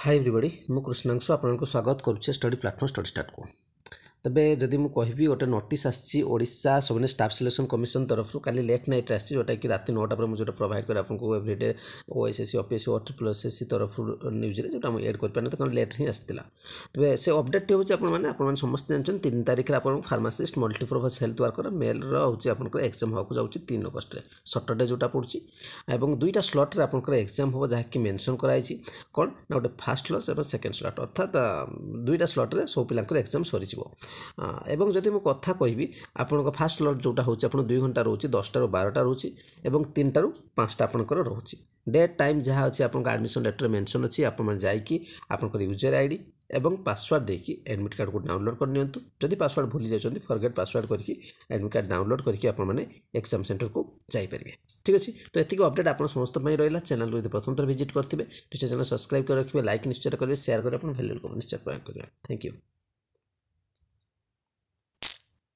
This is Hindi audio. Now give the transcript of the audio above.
हाय एवरीबॉडी मु कृष्णांशु आपको स्वागत करुच्छे स्टडी प्लाटफॉर्म स्टडी स्टार्ट को तबे जदि मु कहबी गोटे नोटिस आसी ओडिशा सबने स्टाफ सिलेक्शन कमिशन तरफ काली लेट नाइट आसी जोटा कि रात 9टा पर मुझे प्रोवाइड कर आपको एवरीडे ओएसएससी ऑफिस OSSC तरफ न्यूज रे जोटा एड कर पाने तो लेट ही आसला तबे से अपडेट होची आपन समस्त जानछन 3 तारिख रे आपन pharmacist multipurpose health worker male रो होची आपन एग्जाम होको जाउची 3 अगस्त रे सैटरडे जोटा पड़ुची एवं दुईटा स्लॉट रे आपन एग्जाम हो जहा कि मेंशन कराइची कोन ना गोटे फर्स्ट स्लॉट और सेकंड स्लॉट अर्थात दुईटा स्लॉट रे सब पिलांकर एग्जाम सरी जिवो एवं जदि मु कथा कहबी आपन फास्ट स्लॉट जोटा होची आपन 2 घंटा रोची 10 टा रो 12 टा रोची एवं 3 टा रो 5 टा आपनकर रोची डेट टाइम जहाँ अच्छी आपन एडमिशन लेटर मेंशन अच्छी आपन जाइकी आपन यूजर आईडी एवं पासवर्ड देकी एडमिट कार्ड को डाउनलोड कर नियंतु जदि पासवर्ड भूली जाइछन्ती फॉरगेट पासवर्ड करके एडमिट कार्ड डाउनलोड करके आपन माने एग्जाम सेंटर को जाई परिबे। ठीक अछि तो एतिक अपडेट आपन समस्त पई रहला चैनल को प्रथम थर विजिट करथिबे निश्चय चैनल सब्सक्राइब कर रखिबे लाइक निश्चय करिवे शेयर कर आपन वैल्यू को निश्चय प्रयोग करिवे। Thank you.